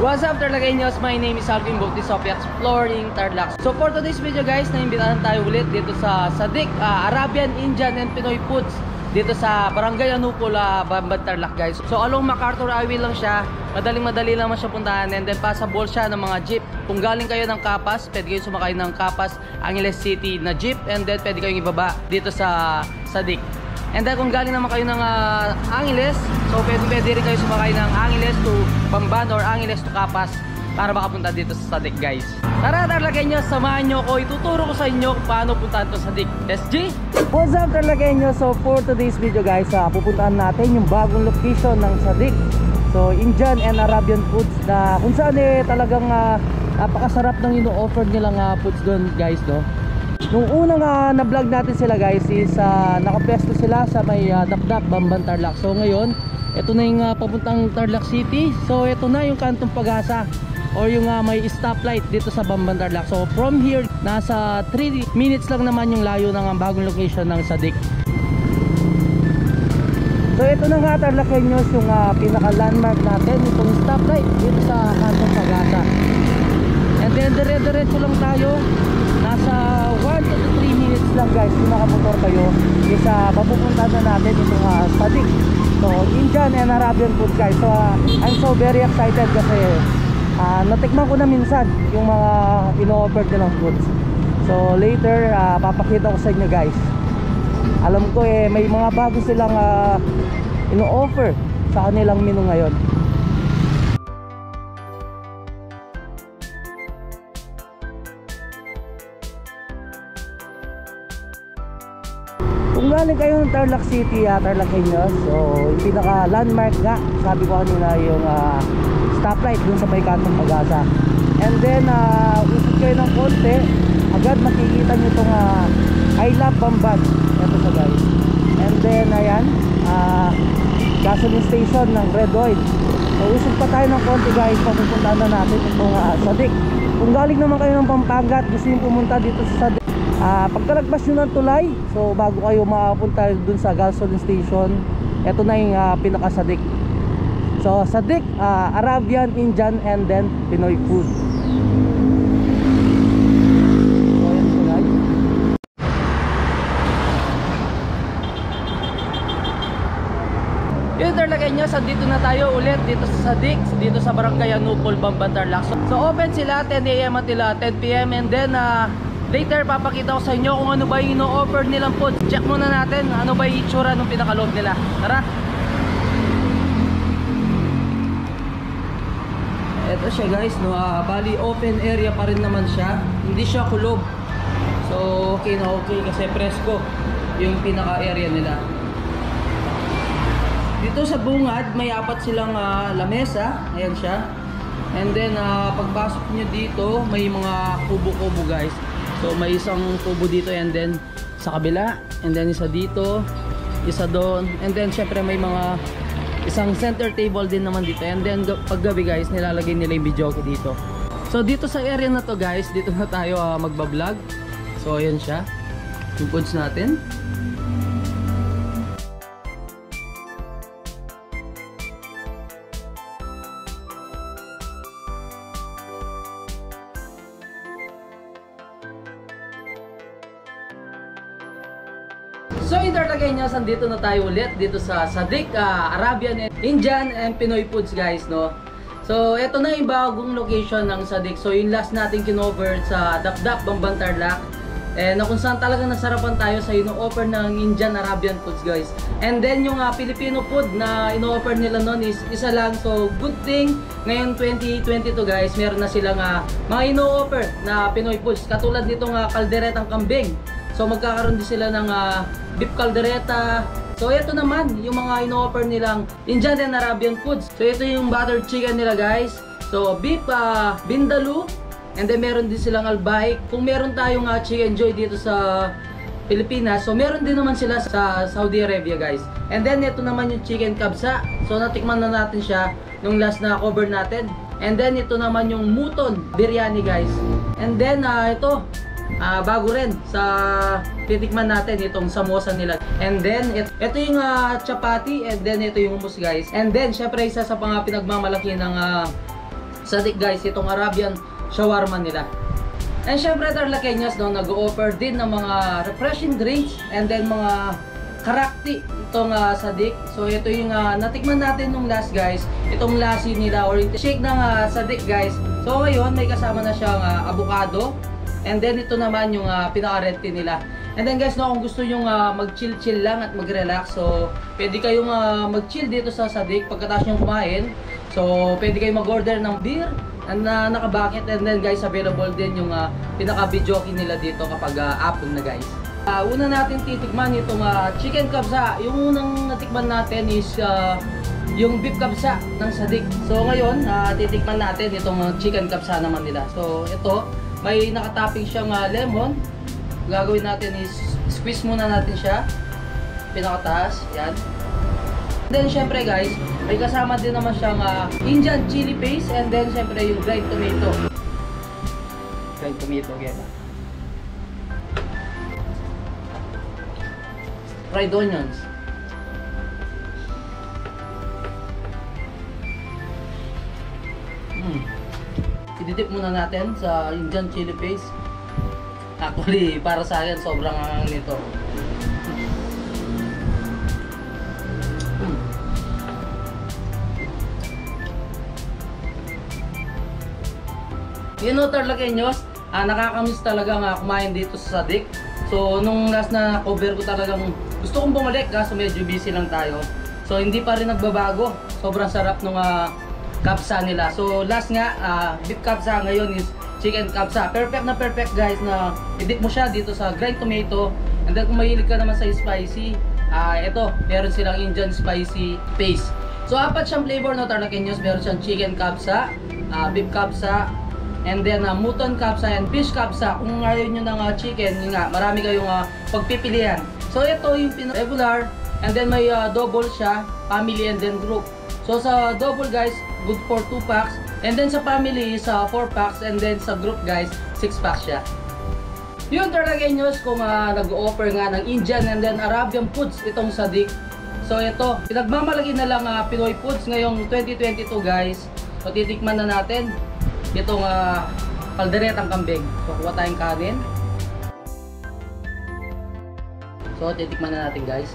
What's up Tarlagueños? My name is Alvin Bautis of Exploring Tarlac. So for today's video guys, naimbitahan tayo ulit dito sa Sadik, Arabian, Indian and Pinoy Foods dito sa Barangay Anupol, Bamban, Tarlac guys. So along MacArthur Highway lang siya, madaling-madali lang siya puntahan, and then passable siya ng mga jeep. Kung galing kayo ng Capas, pwede kayo sumakay ng Capas, Angeles City na jeep, and then pwede kayong ibaba dito sa Sadik. And then kung galing naman kayo ng Angeles, so pwede rin kayo sumakay ng Angeles to Bamban or Angeles to Capas para makapunta dito sa Sadik guys. Tara Tarlagueños, samahan nyo ako, ituturo ko sa inyo kung paano puntahan to Sadik. SG! What's up Tarlagueños? So for today's video guys, pupuntahan natin yung bagong location ng Sadik. So Indian and Arabian foods na kung saan talagang napakasarap ng ino-offer nilang foods doon guys, no? Nung unang na-vlog natin sila guys is nakapesto sila sa may Dapdap, Bamban, Tarlac. So ngayon, ito na yung papuntang Tarlac City. So ito na yung Kantong Pag-asa or yung may stoplight dito sa Bamban, Tarlac. So from here, nasa 3 minutes lang naman yung layo ng bagong location ng Sadik. So ito na nga Tarlagueños, yung pinaka-landmark natin, itong stoplight dito sa Kantong Pag-asa. And then dire-diretso lang tayo. Nasa 1 to 3 minutes lang guys kung nakamotor kayo is mapupunta na natin itong Sadik. So Indian and Arabian food guys. So I'm so very excited kasi natikman ko na minsan yung mga ino-offer nilang foods. So later papakita ko sa inyo guys. Alam ko may mga bago silang ino-offer sa kanilang menu ngayon. Kung galing kayo ng Tarlac City, Tarlagueños, so yung pinaka landmark nga, sabi ko kanina, yung stoplight dun sa may Kantong Pag-asa. And then usap kayo ng konti, agad makikita nyo itong I Love Bamban. Ito sa guys. And then ayan, gasoline station ng Red Oil. So usap pa tayo ng konti guys, papupuntahan na natin itong Sadik. Kung galing naman kayo ng Pampanga, gusto nyo pumunta dito sa Sadik, pagkalagpas nyo ng tulay, so bago kayo makapunta dun sa gasoline station, ito na yung pinaka-Sadik. So Sadik, Arabian, Indian and then Pinoy food. So yan po guys. Yun Tarlagueños, dito na tayo ulit dito sa Sadik, dito sa Barangay Anupol, Bamban, Tarlac. So open sila 10 AM until 10 PM, and then later papakita ko sa inyo kung ano ba yung ino-offer nilang food. Check muna natin ano ba yung itsura ng pinakaloob nila. Tara! Ito siya guys, no? Bali open area pa rin naman siya. Hindi siya kulob. So okay na okay kasi presko yung pinaka-area nila. Dito sa bungad may 4 silang lamesa. Ayan siya. And then pagpasok nyo dito may mga kubo-kubo guys. So may isang kubo dito, and then sa kabila, and then isa dito, isa doon, and then syempre may mga isang center table din naman dito. And then paggabi guys, nilalagay nila yung videoke dito. So dito sa area na to guys, dito na tayo magbablog. So ayan siya, yung foods natin. So in Tarlagueños, andito na tayo ulit dito sa Sadik, Arabian, Indian and Pinoy foods guys, no. So ito na yung bagong location ng Sadik. So yung last natin kinover sa Dapdap, Bamban, Tarlac, na kung saan talaga nasarapan tayo sa ino-offer ng Indian, Arabian foods guys. And then yung Filipino food na ino-offer nila noon is isa lang. So good thing ngayon 2022 guys, meron na silang mga ino-offer na Pinoy foods, katulad nitong kalderetang kambing. So magkakaroon din sila ng beef caldereta. So ito naman yung mga ino-offer nilang Indian and Arabian foods. So ito yung buttered chicken nila guys. So beef vindaloo, and then meron din silang albay. Kung meron tayong chicken joy dito sa Pilipinas, so meron din naman sila sa Saudi Arabia guys. And then ito naman yung chicken kabsa. So natikman na natin siya nung last na cover natin. And then ito naman yung muton biryani guys. And then ito bago rin sa titikman natin itong samosa nila. And then ito yung chapati, and then ito yung hummus guys. And then syempre isa sa pinagmamalaki ng Sadik guys, itong Arabian shawarma nila. And syempre Tarlakeños no, nag-offer din ng mga refreshing drinks and then mga karakti itong Sadik. So ito yung natikman natin nung last guys, itong lassi nila or shake ng Sadik guys. So ngayon may kasama na siyang avocado and then ito naman yung pinaka-red tea nila. And then guys, no, kung gusto nyo mag-chill-chill lang at mag-relax, so pwede kayong mag-chill dito sa Sadik pagkatapos nyo kumain. So pwede kayong mag-order ng beer na naka-bucket, and then guys, available din yung pinaka-videoke nila dito kapag hapon na guys. Una natin titikman itong chicken kabsa. Yung unang natikman natin is yung beef kabsa ng Sadik. So ngayon, titikman natin itong chicken kabsa naman nila. So ito, may nakatopping siyang lemon. Gagawin natin is squeeze muna natin siya pinakataas, yan. Then syempre guys, may kasama din naman siyang Indian chili paste, and then syempre yung dried tomato. Dried tomato, ganda. Fried onions. Ididip muna natin sa Indian chili paste. Actually, para sa akin, sobrang nito. You know, Tarlakeños, nakakamiss talaga kumain dito sa Sadik. So, nung last na cover ko talagang gusto kong bumalik kaso medyo busy lang tayo. So, hindi pa rin nagbabago. Sobrang sarap nung kapsa nila. So, last nga, beef kapsa ngayon is chicken kapsa. Perfect na perfect guys na i-dip mo siya dito sa dried tomato. And then kung mahilig ka naman sa spicy, ito, meron silang Indian spicy paste. So apat siyang flavor no Tarlakeños. Meron siyang chicken kapsa, beef kapsa, and then mutton kapsa and fish kapsa. Kung ayaw nyo ng chicken, yun nga, marami kayong pagpipilian. So ito yung regular, and then may double siya, family and then group. So sa double guys, good for 2 packs. And then sa family is 4 packs, and then sa group guys, 6 packs siya. Yun Tarlakeños, kung nag-offer nga ng Indian and then Arabian foods itong Sadik. So ito, pinagmamalaki na lang Pinoy foods ngayong 2022 guys. So titikman na natin itong kalderetang kambing. So kuha tayong kanin. So titikman na natin guys.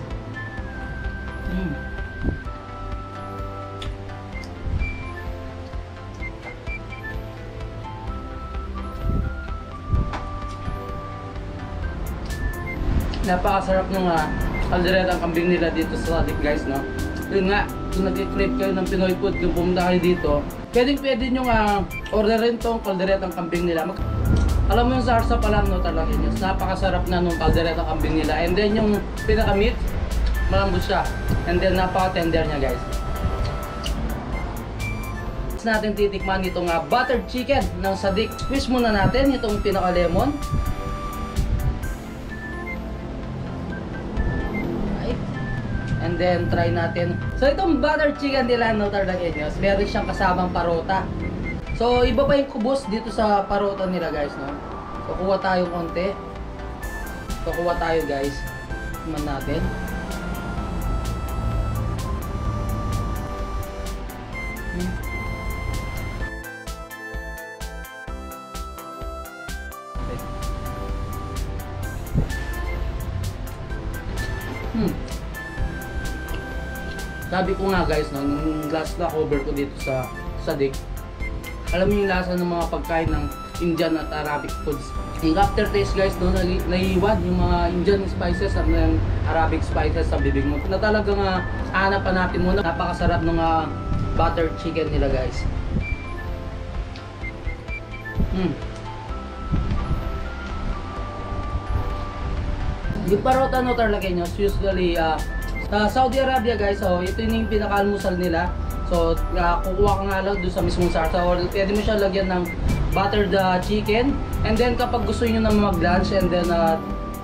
Napakasarap ng kalderetang kambing nila dito sa Sadik guys, no? Yun nga, kung nag-crave kayo ng Pinoy food, kung pumunta kayo dito, pwede nyo orderin tong kalderetang kambing nila. Alam mo yung sarsa pa lang no Tarlakeños, napakasarap na nung kalderetang kambing nila. And then yung pinaka-meat, malambot siya. And then napaka-tender niya guys. Natin titikman itong buttered chicken ng Sadik. Squeeze muna natin itong pinaka-lemon. And then try natin. So itong butter chicken nila no Tarlakeños, meron siyang kasamang parota. So iba pa yung kubos dito sa parota nila guys, no. So kuha tayo konti. So kuha tayo guys. Tikman natin. Sabi ko nga guys, no, nung last na cover ko dito sa Sadik, alam mo yung lasa ng mga pagkain ng Indian at Arabic foods. Yung aftertaste guys, no, naiiwan yung mga Indian spices at yung Arabic spices sa bibig mo. Na talagang hanap-hanapin mo na napakasarap ng butter chicken nila guys. Yung parota no Tarlakeños, usually sa Saudi Arabia guys, so ito yung pinaka-almusal nila. So kukuha ka nga lang doon sa mismong sarsa, or pwede mo siya lagyan ng buttered chicken. And then kapag gusto niyo na mag-lunch and then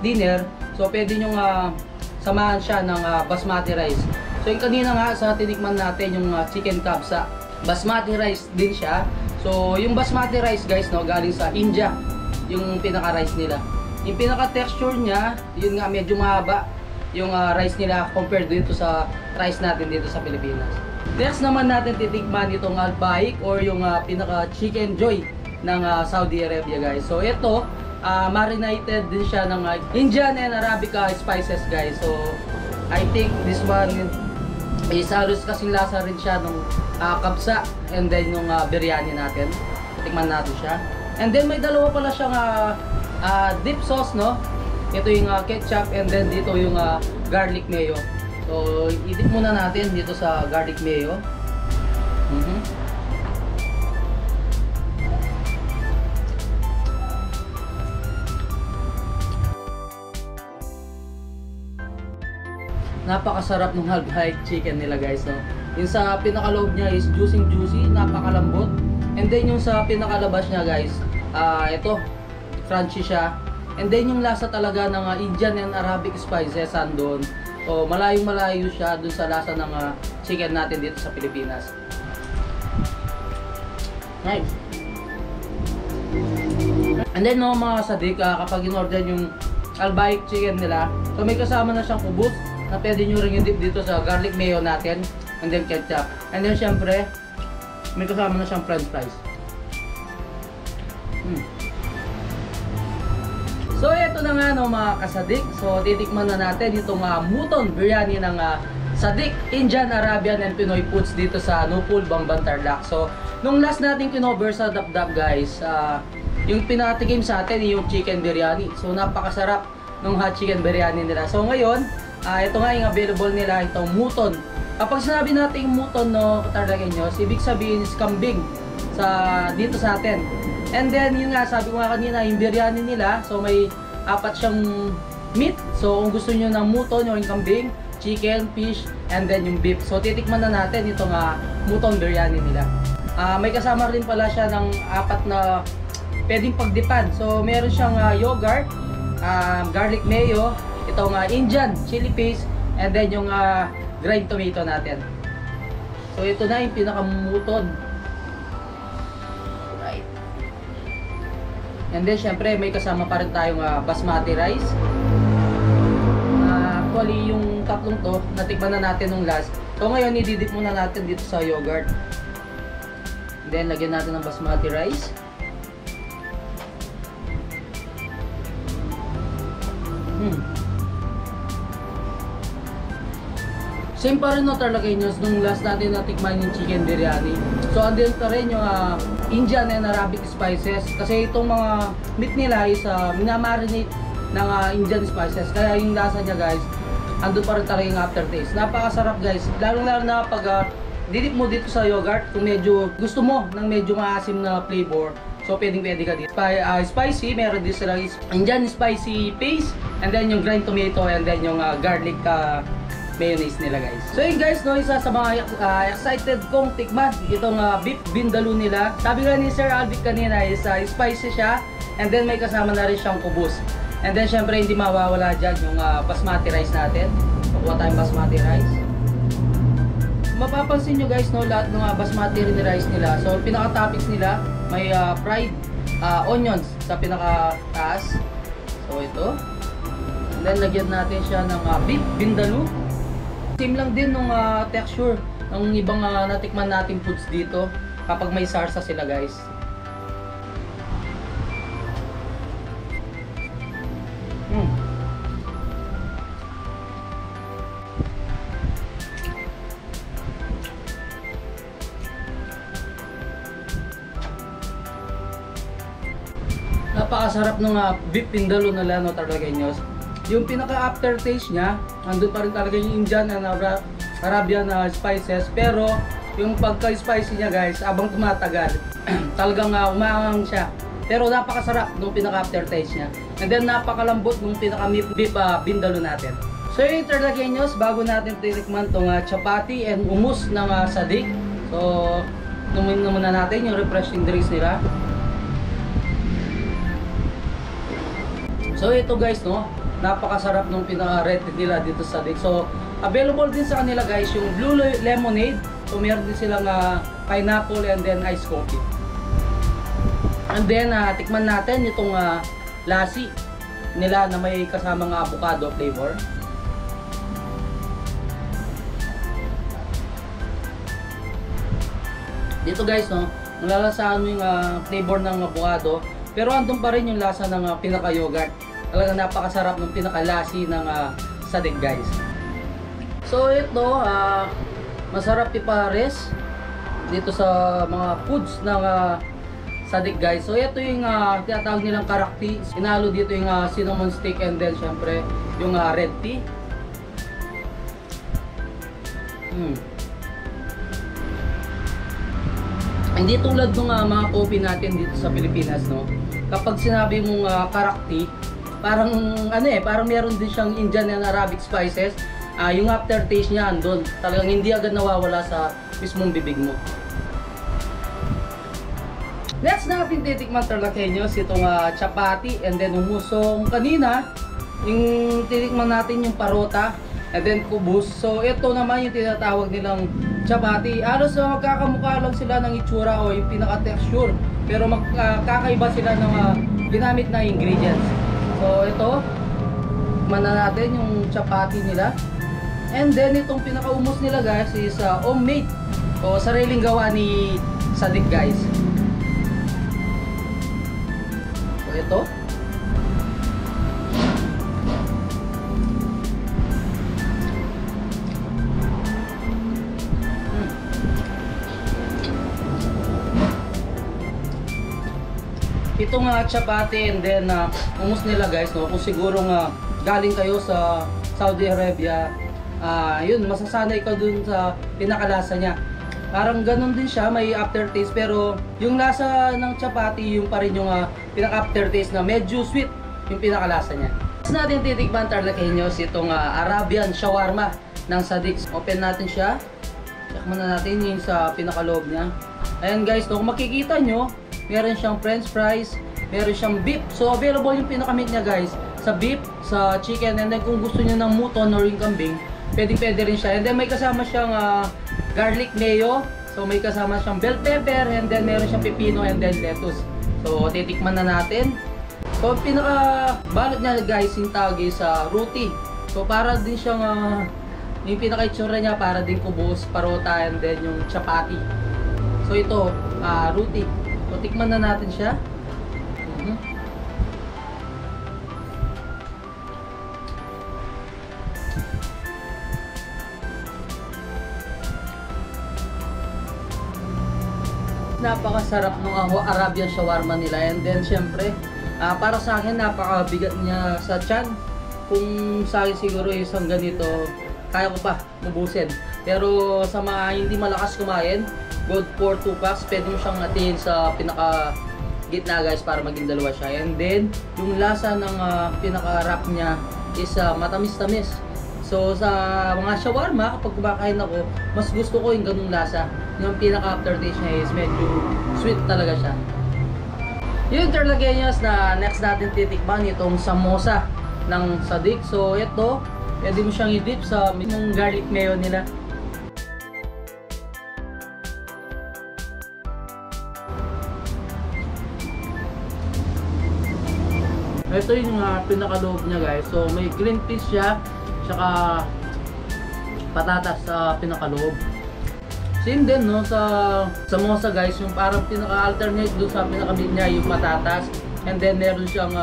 dinner, so pwede nyo samahan siya ng basmati rice. So yung kanina nga sa tinikman natin yung chicken kabsa, basmati rice din siya. So yung basmati rice guys, no, galing sa India yung pinaka-rice nila. Yung pinaka-texture niya, yun nga medyo mahaba yung rice nila compared dito sa rice natin dito sa Pilipinas. Next naman natin titikman itong Al-Baik or yung pinaka chicken joy ng Saudi Arabia guys. So ito, marinated din siya ng Indian and Arabic spices guys. So I think this one is halos kasing lasa rin siya nung kabsa and then yung biryani natin. Tikman natin siya. And then may dalawa pala siyang dip sauce, no? Ito yung ketchup and then dito yung garlic mayo. So, idip muna natin dito sa garlic mayo. Napakasarap ng Al-Baik chicken nila guys, no? Yung sa pinakaloob niya is juicy, napakalambot. And then yung sa pinakalabas niya guys, ito, crunchy siya. And then yung lasa talaga ng Indian and Arabic spices andun. So, malayong-malayo siya dun sa lasa ng chicken natin dito sa Pilipinas. Nice. And then no, mga sadik, kapag in-order yung Al-Baik chicken nila, so may kasama na siyang kubos na pwede nyo rin i-dip dito sa garlic mayo natin. And then ketchup. And then syempre, may kasama na siyang french fries. So ito na nga no mga kasadik. So titikman na natin itong Mutton biryani ng Sadik Indian, Arabian and Pinoy Foods dito sa Nupul, Bamban, Tarlac. So nung last natin kinover sa Dapdap guys, yung pinatikim sa atin yung chicken biryani. So napakasarap ng hot chicken biryani nila. So ngayon, ito nga yung available nila, itong Mutton. Kapag sinabi natin yung Mutton, no, Tarlaceños, ibig sabihin is kambing dito sa atin. And then yun nga, sabi ko nga kanina, yung biryani nila, so may 4 siyang meat. So kung gusto niyo ng Mutton, yung kambing, chicken, fish, and then yung beef. So titikman na natin itong Mutton biryani nila. May kasama rin pala siya ng 4 na pwedeng pagdipan. So meron siyang yogurt, garlic mayo, itong Indian chili paste, and then yung grind tomato natin. So ito na yung pinaka-Mutton. Right. And then syempre may kasama pa rin tayong basmati rice. Actually yung tatlong to, natikman na natin nung last. So ngayon ididip muna natin dito sa yogurt. And then lagyan natin ng basmati rice. Same pa rin no Tarlaceños nung last natin natikman yung chicken biryani. So andun pa rin yung Indian and Arabic spices. Kasi itong mga meat nila is minamarinate ng Indian spices. Kaya yung lasa niya guys, andun pa rin talaga yung aftertaste. Napakasarap guys. Lalo na pag didip mo dito sa yogurt, kung medyo gusto mo ng medyo maasim na flavor, so pwede ka dito. Spicy, meron din silang Indian spicy paste, and then yung grind tomato, and then yung garlic mayonnaise nila guys. So yun guys, no, isa sa mga excited kong tikman itong beef vindaloo nila. Sabi nga ni Sir Alvic kanina is spicy siya, and then may kasama na rin siyang kubos. And then syempre hindi mawawala dyan yung basmati rice natin. Kukuha tayong basmati rice. Mapapansin nyo guys, no, lahat ng basmati rice nila, so pinaka-toppings nila may fried onions sa pinaka-taas. So ito. And then lagyan natin siya ng beef vindaloo. Same lang din nung texture ng ibang natikman nating foods dito kapag may sarsa sila guys. Napakasarap ng beef vindaloo nila no Tarlaceños. Yung pinaka aftertaste niya, andun pa rin talaga yung Indian and Arabian spices, pero yung pagka-spicy niya guys, abang tumatagal, talagang umaangang siya. Pero napakasarap nung pinaka aftertaste niya. And then napakalambot nung pinaka beef vindaloo natin. So yung Tarlaceños, bago natin titikman tong chapati and hummus ng Sadik. So numin muna natin yung refreshing drinks nila. So ito guys, no, napakasarap nung pinaka-rated nila dito sa Sadik. So available din sa kanila guys yung blue lemonade. So meron din silang pineapple and then iced coffee. And then tikman natin itong lassi nila na may kasamang avocado flavor. Dito guys, no, nalalasaan mo yung flavor ng avocado, pero andun pa rin yung lasa ng pinaka-yogurt. Talagang napakasarap ng pinaka-lassi ng sadik guys. So ito, masarap ipares dito sa mga foods ng sadik guys. So ito yung tinatawag nilang karakti. Inalo dito yung cinnamon stick and then syempre yung red tea. Hindi tulad ng mga coffee natin dito sa Pilipinas, no. Kapag sinabi mong karakti, parang parang meron din siyang Indian and Arabic spices. Yung aftertaste niya andun. Talagang hindi agad nawawala sa mismong bibig mo. Next natin titikman talakenyos itong chapati and then umusong kanina. Yung titikman natin yung parota and then kubus. So ito naman yung tinatawag nilang chapati. Halos magkakamukha lang sila ng itsura o yung pinaka-texture. Pero magkakaiba sila ng ginamit na ingredients. So ito, tikman na natin yung chapati nila. And then itong pinaka-umus nila guys is homemade o sariling gawa ni Sadik guys. So ito. Itong chapati and then hummus nila guys, no, kung siguro galing kayo sa Saudi Arabia, yun, masasanay ka dun sa pinakalasa niya. Parang ganun din siya, may aftertaste, pero yung lasa ng chapati yung pa rin yung pinaka-aftertaste na medyo sweet yung pinakalasa niya. Next natin titikman talakenyos itong Arabian shawarma ng Sadik. Open natin siya. Check muna natin yung sa pinakaloob niya. Ayan guys, no, kung makikita nyo, meron siyang french fries, meron siyang beef. So available yung pinaka-meat niya guys, sa beef, sa chicken, and then kung gusto niyo ng mutton or yung kambing, pwede rin siya. And then may kasama siyang garlic mayo. So may kasama siyang bell pepper, and then meron siyang pepino and then lettuce. So titikman na natin. So pinaka-balot niya guys, yung tawag sa roti. So para din siyang yung pinaka-itsura niya para din kubos, parota, and then yung chapati. So ito, roti. So, tikman na natin siya. Napakasarap ng Arabian shawarma nila. And then, syempre, para sa akin, napakabigat niya sa tiyan. Kung sa akin siguro isang ganito, kaya ko pa ubusin. Pero sa mga hindi malakas kumain, good for 2 packs, pwede mo siyang atin sa pinaka gitna guys para maging dalawa siya. And then yung lasa ng pinaka-wrap niya is matamis-tamis. So sa mga shawarma, kapag kumakain ako, mas gusto ko yung ganung lasa. Yung pinaka-aftertaste niya is medyo sweet talaga siya. Yung talagenyos na next natin titikman, itong samosa ng Sadik. So ito, pwede mo siyang i-dip sa mismong garlic mayo nila. Ito yung pinakaloob niya guys. So may green peas siya, tsaka patatas sa pinakaloob. Same din no sa samosa guys, yung parang pinaka-alternate doon sa pinaka-meat niya yung patatas. And then meron siyang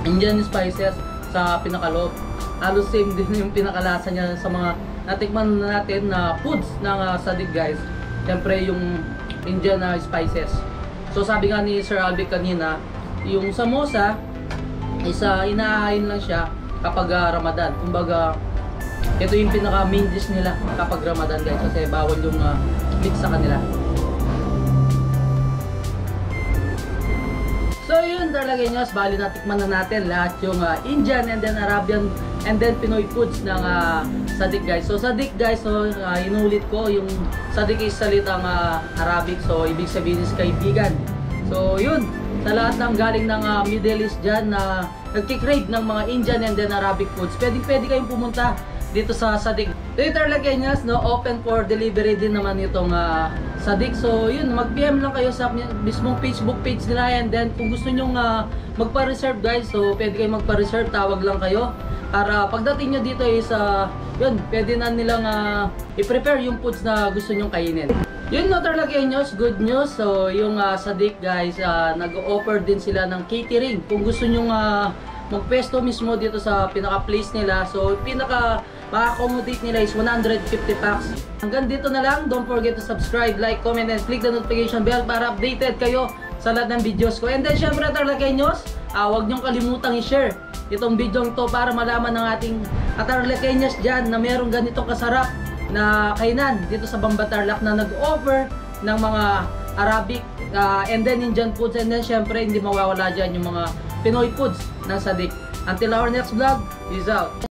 Indian spices sa pinakaloob. Halos same din yung pinakalasa niya sa mga natikman natin na foods ng Sadik guys. Siyempre yung Indian spices. So sabi nga ni Sir Albic kanina, yung samosa isa inahain lang siya kapag Ramadan. Kumbaga ito yung pinaka main dish nila kapag Ramadan guys, kasi bawal yung mix sa kanila. So yun talaga yun, bali natikman na natin lahat yung Indian and then Arabian and then Pinoy foods ng Sadik guys. So Sadik guys, so inulit ko, yung Sadik is salitang Arabic, so ibig sabihin is kaibigan. So yun, sa lahat ng galing ng Middle East dyan na nagkikrave ng mga Indian and then Arabic foods, pwede kayong pumunta dito sa Sadik. Later Lagueñas, no, open for delivery din naman itong Sadik. So yun, mag-PM lang kayo sa mismong Facebook page nila, and then kung gusto nyong magpa-reserve guys, so pwede kayong magpa-reserve, tawag lang kayo para pagdating nyo dito is yun, pwede na nilang i-prepare yung foods na gusto nyong kainin. Yun no, Tarlakeños, good news. So yung Sadik guys, nag-offer din sila ng catering. Kung gusto nyo magpesto mismo dito sa pinaka-place nila, so pinaka ma-accommodate nila is 150 packs. Hanggang dito na lang. Don't forget to subscribe, like, comment, and click the notification bell para updated kayo sa lahat ng videos ko. And then syempre Tarlakeños, huwag nyong kalimutang i-share itong video to para malaman ng ating Tarlakeños dyan na merong ganitong kasarap na kainan dito sa Bamba Tarlac na nag-offer ng mga Arabic and then Indian foods, and then syempre hindi mawawala dyan yung mga Pinoy foods ng Sadik. Until our next vlog, peace out!